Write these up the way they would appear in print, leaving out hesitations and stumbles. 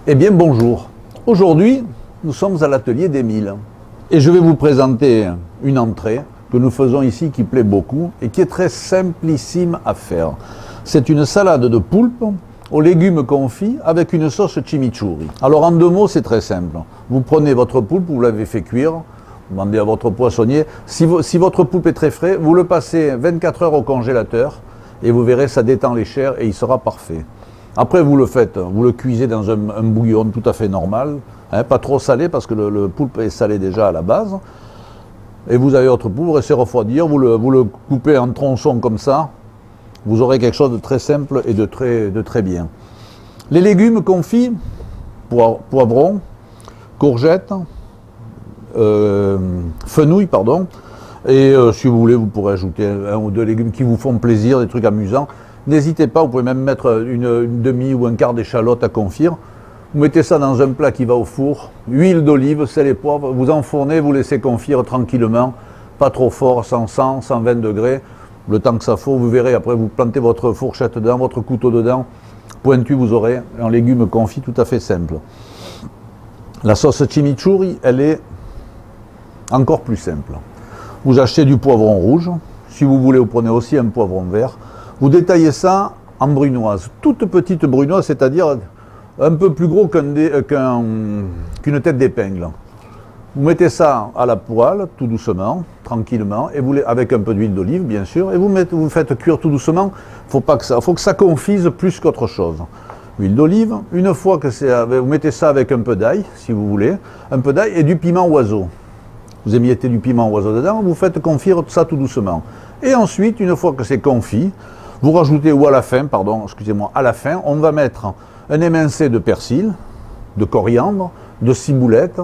Eh bien bonjour, aujourd'hui nous sommes à l'atelier d'Émile et je vais vous présenter une entrée que nous faisons ici qui plaît beaucoup et qui est très simplissime à faire. C'est une salade de poulpe aux légumes confits avec une sauce chimichurri. Alors en deux mots c'est très simple, vous prenez votre poulpe, vous l'avez fait cuire, vous demandez à votre poissonnier, si votre poulpe est très frais, vous le passez 24 heures au congélateur et vous verrez ça détend les chairs et il sera parfait. Après, vous le cuisez dans un bouillon tout à fait normal, hein, pas trop salé parce que le poulpe est salé déjà à la base. Et vous avez votre poulpe, vous laissez refroidir, vous le coupez en tronçons comme ça, vous aurez quelque chose de très simple et de très bien. Les légumes confits, poivrons, courgettes, fenouil, pardon, et si vous voulez, vous pourrez ajouter un ou deux légumes qui vous font plaisir, des trucs amusants. N'hésitez pas, vous pouvez même mettre une demi ou un quart d'échalote à confire. Vous mettez ça dans un plat qui va au four, huile d'olive, sel et poivre, vous enfournez, vous laissez confire tranquillement, pas trop fort, 100, 120 degrés, le temps que ça faut, vous verrez, après vous plantez votre fourchette dedans, votre couteau dedans, pointu, vous aurez un légume confit tout à fait simple. La sauce chimichurri, elle est encore plus simple. Vous achetez du poivron rouge, si vous voulez, vous prenez aussi un poivron vert. Vous détaillez ça en brunoise, toute petite brunoise, c'est-à-dire un peu plus gros qu'une tête d'épingle. Vous mettez ça à la poêle, tout doucement, tranquillement, et avec un peu d'huile d'olive, bien sûr, et vous faites cuire tout doucement. Faut que ça confise plus qu'autre chose. Huile d'olive, une fois que vous mettez ça avec un peu d'ail, si vous voulez, un peu d'ail et du piment oiseau. Vous émiettez du piment oiseau dedans, vous faites confire ça tout doucement. Et ensuite, une fois que c'est confit, vous rajoutez, ou à la fin, pardon, excusez-moi, à la fin, on va mettre un émincé de persil, de coriandre, de ciboulette,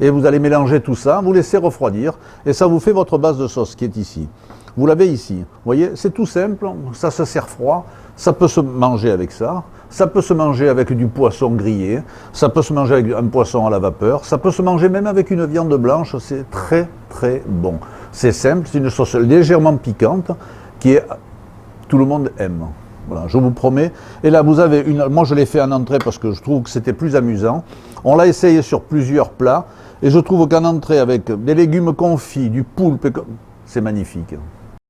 et vous allez mélanger tout ça, vous laissez refroidir, et ça vous fait votre base de sauce qui est ici. Vous l'avez ici. Vous voyez, c'est tout simple, ça se sert froid, ça peut se manger avec ça peut se manger avec du poisson grillé, ça peut se manger avec un poisson à la vapeur, ça peut se manger même avec une viande blanche, c'est très très bon. C'est simple, c'est une sauce légèrement piquante, tout le monde aime. Voilà, je vous promets. Et là, vous avez moi je l'ai fait en entrée parce que je trouve que c'était plus amusant. On l'a essayé sur plusieurs plats et je trouve qu'en entrée avec des légumes confits, du poulpe, c'est magnifique.